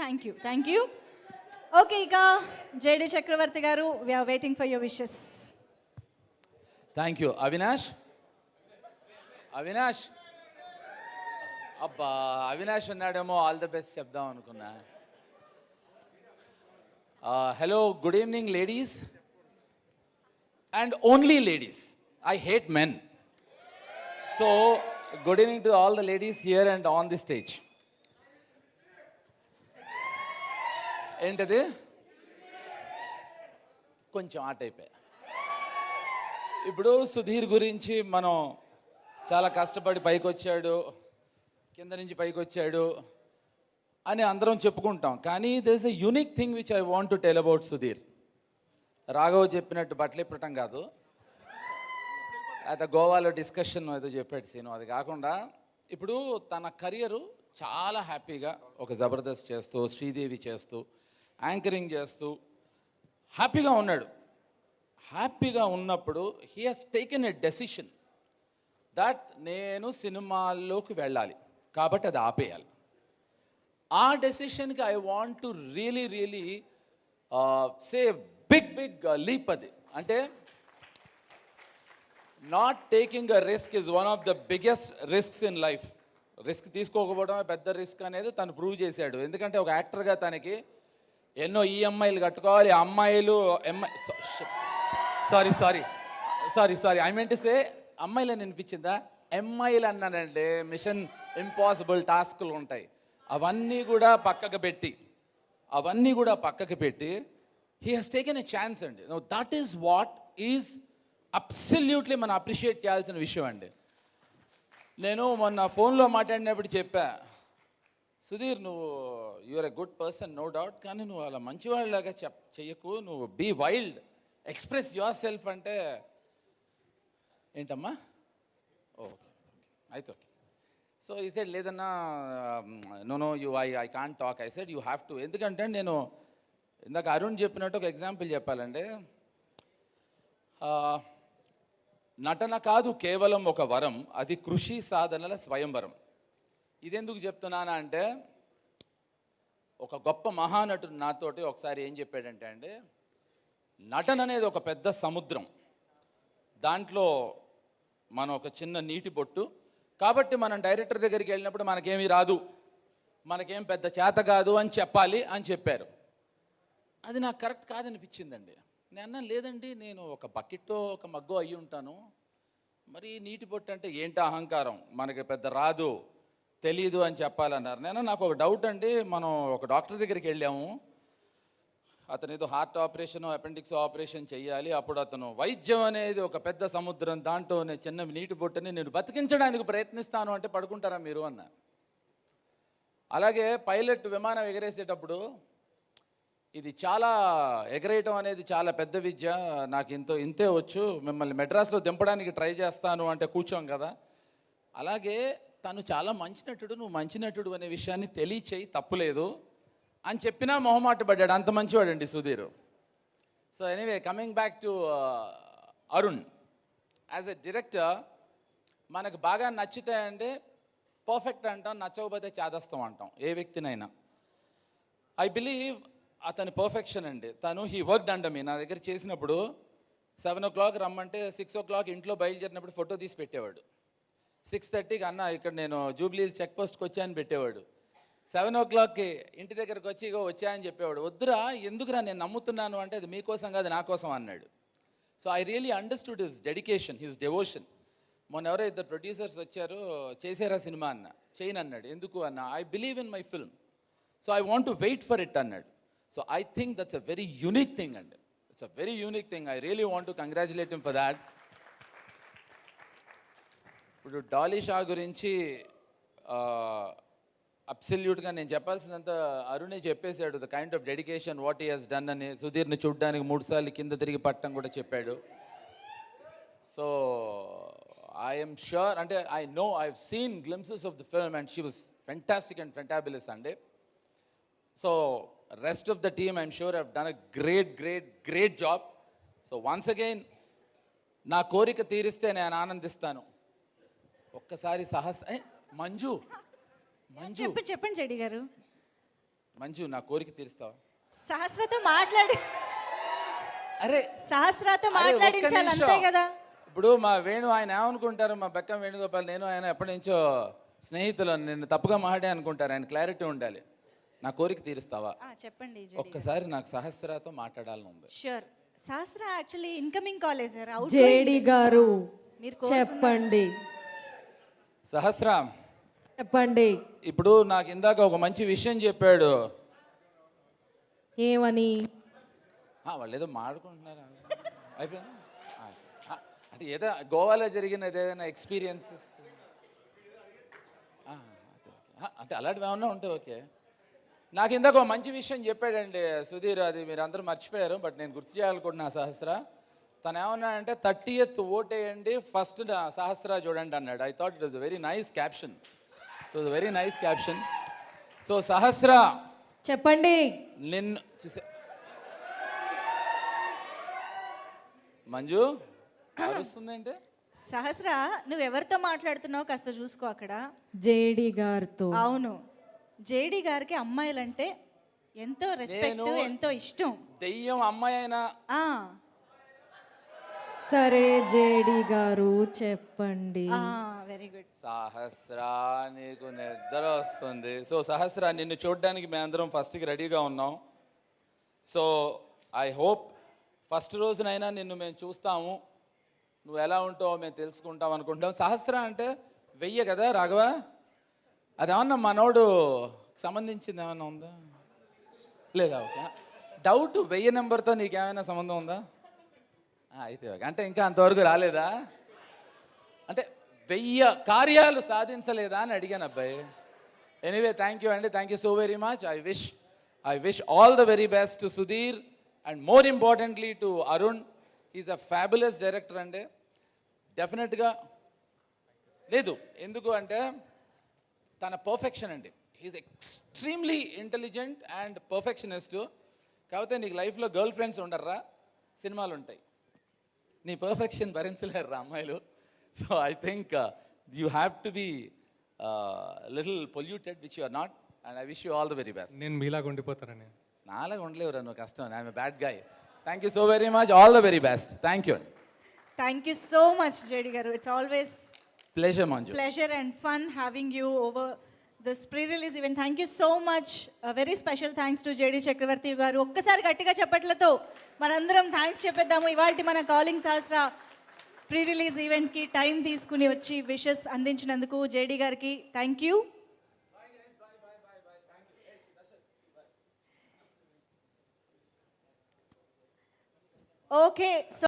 Thank you. Okay, ఇక JD Chakravarthy గారు, we are waiting for your wishes. Thank you. Avinash అబ్బా, అవినాష్ ఉన్నాడేమో ఆల్ ద బెస్ట్ చెప్దాం అనుకున్నా. Hello, good evening ladies and only ladies. I hate men. So good evening to all the ladies here and on the stage. ఏంటది? కొంచెం ఆట అయిపోయా. ఇప్పుడు సుధీర్ గురించి మనం చాలా కష్టపడి పైకి వచ్చాడు, కింద నుంచి పైకి వచ్చాడు అని అందరం చెప్పుకుంటాం. కానీ this a unique thing which I want to tell about Sudheer. Raghav చెప్పినట్టు బట్టలు ఇప్పటం కాదు, అయితే గోవాలో డిస్కషన్ ఏదో చెప్పాడు సీను. అది కాకుండా ఇప్పుడు తన కెరియరు చాలా హ్యాపీగా ఒక జబర్దస్త్ చేస్తూ, శ్రీదేవి చేస్తూ, యాంకరింగ్ చేస్తూ హ్యాపీగా ఉన్నాడు. హ్యాపీగా ఉన్నప్పుడు he has taken a decision that నేను సినిమాల్లోకి వెళ్ళాలి కాబట్టి అది ఆపేయాలి. ఆ డెసిషన్కి I want to really say big leap. అది అంటే not taking a risk is one of the biggest risks in life. Risk తీసుకోకపోవడమే పెద్ద రిస్క్ అనేది తను ప్రూవ్ చేశాడు. ఎందుకంటే ఒక యాక్టర్గా తనకి ఎన్నో ఈఎంఐలు కట్టుకోవాలి. అమ్మాయిలు sorry I mean to say అమ్మాయిలు అని అనిపించిందా? ఎంఐలు అన్నానంటే మిషన్ ఇంపాసిబుల్ టాస్క్లు ఉంటాయి. అవన్నీ కూడా పక్కకు పెట్టి he has taken a chance అండి. That is what is absolutely మనం అప్రిషియేట్ చేయాల్సిన విషయం అండి. నేను మొన్న ఫోన్లో మాట్లాడినప్పుడు చెప్పా, సుధీర్ నువ్వు you are a good person no doubt, కానీ నువ్వు అలా మంచివాళ్ళలాగా చెయ్యకు, నువ్వు be wild, express yourself అంటే ఏంటమ్మా? ఓకే అయితే ఓకే. సో ఈ సైడ్ లేదన్నా no I can't talk. I side you have to. ఎందుకంటే నేను ఇందాక అరుణ్ చెప్పినట్టు ఒక ఎగ్జాంపుల్ చెప్పాలంటే, నటన కాదు కేవలం ఒక వరం, అది కృషి సాధనల స్వయంవరం. ఇదెందుకు చెప్తున్నానా అంటే, ఒక గొప్ప మహానటుడు నాతోటి ఒకసారి ఏం చెప్పాడంటే అండి, నటన అనేది ఒక పెద్ద సముద్రం, దాంట్లో మనం ఒక చిన్న నీటి బొట్టు. కాబట్టి మనం డైరెక్టర్ దగ్గరికి వెళ్ళినప్పుడు మనకేమీ రాదు, మనకేం పెద్ద చేత కాదు అని చెప్పాలి అని చెప్పారు. అది నాకు కరెక్ట్ కాదనిపించిందండి. నేను లేదండి, నేను ఒక బకెట్టో ఒక మగ్గో అయ్యి ఉంటాను, మరి నీటి బొట్టు అంటే ఏంటి అహంకారం, మనకి పెద్ద రాదు తెలీదు అని చెప్పాలన్నారు. నాకు ఒక డౌట్ అండి. మనం ఒక డాక్టర్ దగ్గరికి వెళ్ళాము, అతను ఏదో హార్ట్ ఆపరేషన్ అపెండిక్స్ ఆపరేషన్ చేయాలి. అప్పుడు అతను వైద్యం అనేది ఒక పెద్ద సముద్రం, దాంట్లో చిన్న నీటి బొట్టుని నేను బతికించడానికి ప్రయత్నిస్తాను అంటే పడుకుంటారా మీరు అన్నారు. అలాగే పైలట్ విమానం ఎగరేసేటప్పుడు ఇది చాలా ఎగరేయటం అనేది చాలా పెద్ద విద్య, నాకు ఇంతే వచ్చు, మిమ్మల్ని మెడ్రాస్లో దింపడానికి ట్రై చేస్తాను అంటే కూర్చోం కదా. అలాగే తను చాలా మంచి నటుడు, నువ్వు మంచి నటుడు అనే విషయాన్ని తెలియచేయి, తప్పులేదు అని చెప్పినా మొహమాట పడ్డాడు. అంత మంచివాడండి Sudheer. So anyway, coming back to Arun. As a director మనకు బాగా నచ్చితే పర్ఫెక్ట్ అంటాం, నచ్చకపోతే చేదస్తాం అంటాం ఏ వ్యక్తినైనా. ఐ బిలీవ్ అతని పర్ఫెక్షన్ అండి. తను హీ వర్క్డ్ అండర్ మీ. నా దగ్గర చేసినప్పుడు 7 o'clock రమ్మంటే 6 o'clock ఇంట్లో బయలుదేరినప్పుడు ఫోటో తీసి పెట్టేవాడు. 6:30కి అన్న ఇక్కడ నేను జూబ్లీ చెక్ పోస్ట్కి వచ్చాయని పెట్టేవాడు. 7 o'clockకి ఇంటి దగ్గరకు వచ్చి ఇగో వచ్చాయని చెప్పేవాడు. వద్దురా, ఎందుకురా, నేను నమ్ముతున్నాను అంటే అది మీకోసం కాదు నా కోసం అన్నాడు. So I really understood his dedication, his devotion. మొన్న ఎవరో 2 ప్రొడ్యూసర్స్ వచ్చారు, చేసారా సినిమా అన్న, చేయను అన్నాడు. ఎందుకు అన్న, I believe in my film, so I want to wait for it అన్నాడు. So I think that's a very unique thing అండి. It's a very unique thing. I really want to congratulate him for that. ఇప్పుడు డాలీ షా గురించి అబ్సల్యూట్గా నేను చెప్పాల్సినంత అరుణే చెప్పేశాడు. The kind of dedication what he has done అని. సుధీర్ని చూడ్డానికి 3 సార్లు కింద తిరిగి పట్టడం కూడా చెప్పాడు. సో ఐఎమ్ ష్యూర్, అంటే I know, I have seen glimpses of the film and she was fantastic and fantabulous అండి. So rest of the team I'm sure have done a great job. So once again నా కోరిక తీరిస్తే నేను ఆనందిస్తాను. ఒక్కసారి మంజు చెప్పండి జడి గారు. మంజు నా కోరిక తీరుస్తావా? సహస్రతో మాట్లాడి అరే సహస్రతో అరే, ఒక్క మాట్లాడించాలి నిమిషం. అంతే కదా. ఇప్పుడు మా వేణు ఆయన ఏమనుకుంటారు, మా బెక్కం వేణుగోపాల్ నేను ఆయన ఎప్పటి నుంచో స్నేహితులు, నిన్ను తప్పుగా మాట్లాడే అనుకుంటారు. ఆయన క్లారిటీ ఉండాలి. నా కోరిక తీరుస్తావా? చెప్పండి ఒక్కసారి నాకు సహస్రతో మాట్లాడాలని ఉంది. Sure. Sahasra actually incoming college sir. JD గారు మీరు చెప్పండి. సహస్ర, చెప్పండి ఇప్పుడు నాకు ఇందాక ఒక మంచి విషయం చెప్పాడు. ఏమని? వాళ్ళు ఏదో మాడుకుంటున్నారు, అయిపోయింది. అంటే ఏదో గోవాలో జరిగిన ఏదైనా ఎక్స్పీరియన్సెస్ అంటే అలాంటివి ఏమన్నా ఉంటే ఓకే. నాకు ఇందాక ఒక మంచి విషయం చెప్పాడండి సుధీర్, అది మీరు అందరూ మర్చిపోయారు, బట్ నేను గుర్తు చేయాలనుకుంటున్నా. సహస్ర తను ఏమన్నా అంటే 30th ఓటేయండి, ఫస్ట్ సహస్ర చూడండి అన్నాడు. I thought it was very nice caption. It was very nice caption. So Sahasra చెప్పండి. నిన్ను చూసే మంజు అరుస్తుందంటే సహస్ర నువ్వు ఎవరితో మాట్లాడుతున్నావు కాస్త చూసుకో అక్కడ. జేడి గారితో. అవును, జేడి గారికి అమ్మాయిలంటే ఎంతో రెస్పెక్ట్, ఎంతో ఇష్టం. దెయ్యం అమ్మాయి అయినా ఆ సరే జేడి గారు చెప్పండి. Very good. సహస్ర నీకు నిద్ర వస్తుంది. సో సహస్ర నిన్ను చూడడానికి మేమందరం ఫస్ట్కి రెడీగా ఉన్నాం. సో ఐ హోప్ ఫస్ట్ రోజునైనా నిన్ను మేము చూస్తాము, నువ్వు ఎలా ఉంటావో మేము తెలుసుకుంటాం అనుకుంటాం. సహస్ర అంటే 1000 కదా రాఘవ? అదేమన్నా మనోడు సంబంధించింది ఏమన్నా ఉందా లేదా? ఓకే, డౌట్ 1000 నెంబర్తో నీకేమైనా సంబంధం ఉందా? అయితే ఓకే. అంటే ఇంకా అంతవరకు రాలేదా? అంటే 1000 కార్యాలు సాధించలేదా అని అడిగాను అబ్బాయి. ఎనీవే థ్యాంక్ యూ అండి, thank you so very much. I wish all the very best to Sudheer and more importantly to Arun. Is a fabulous director అండి. డెఫినెట్గా లేదు, ఎందుకు అంటే తన పర్ఫెక్షన్ అండి. He is extremely intelligent and perfectionist. కాకపోతే నీకు లైఫ్లో గర్ల్ ఫ్రెండ్స్ ఉండర్రా, సినిమాలు ఉంటాయి. నీ పర్ఫెక్షన్ భరించలేరురా అమ్మాయిలు. So I think you have to be little polluted, which you are not, and I wish you all the very best. నేను మీలాగా ఉండిపోతానని. నాలాగా ఉండలేవురా నువ్వు, కష్టం. I'm a bad guy. Thank you so very much, all the very best. Thank you. Thank you so much JD గారు. It's always pleasure Manju. pleasure and fun having you over this pre-release event. Thank you so much. A very special thanks to JD చక్రవర్తి గారు. ఒక్కసారి గట్టిగా చెప్పట్లతో మనందరం thanks చెప్పేద్దాము. ఇవాల్టి మన calling సహస్ర pre-release ఈవెంట్కి time తీసుకుని వచ్చి విషెస్ అందించినందుకు జేడి గారికి థ్యాంక్ యూ. ఓకే.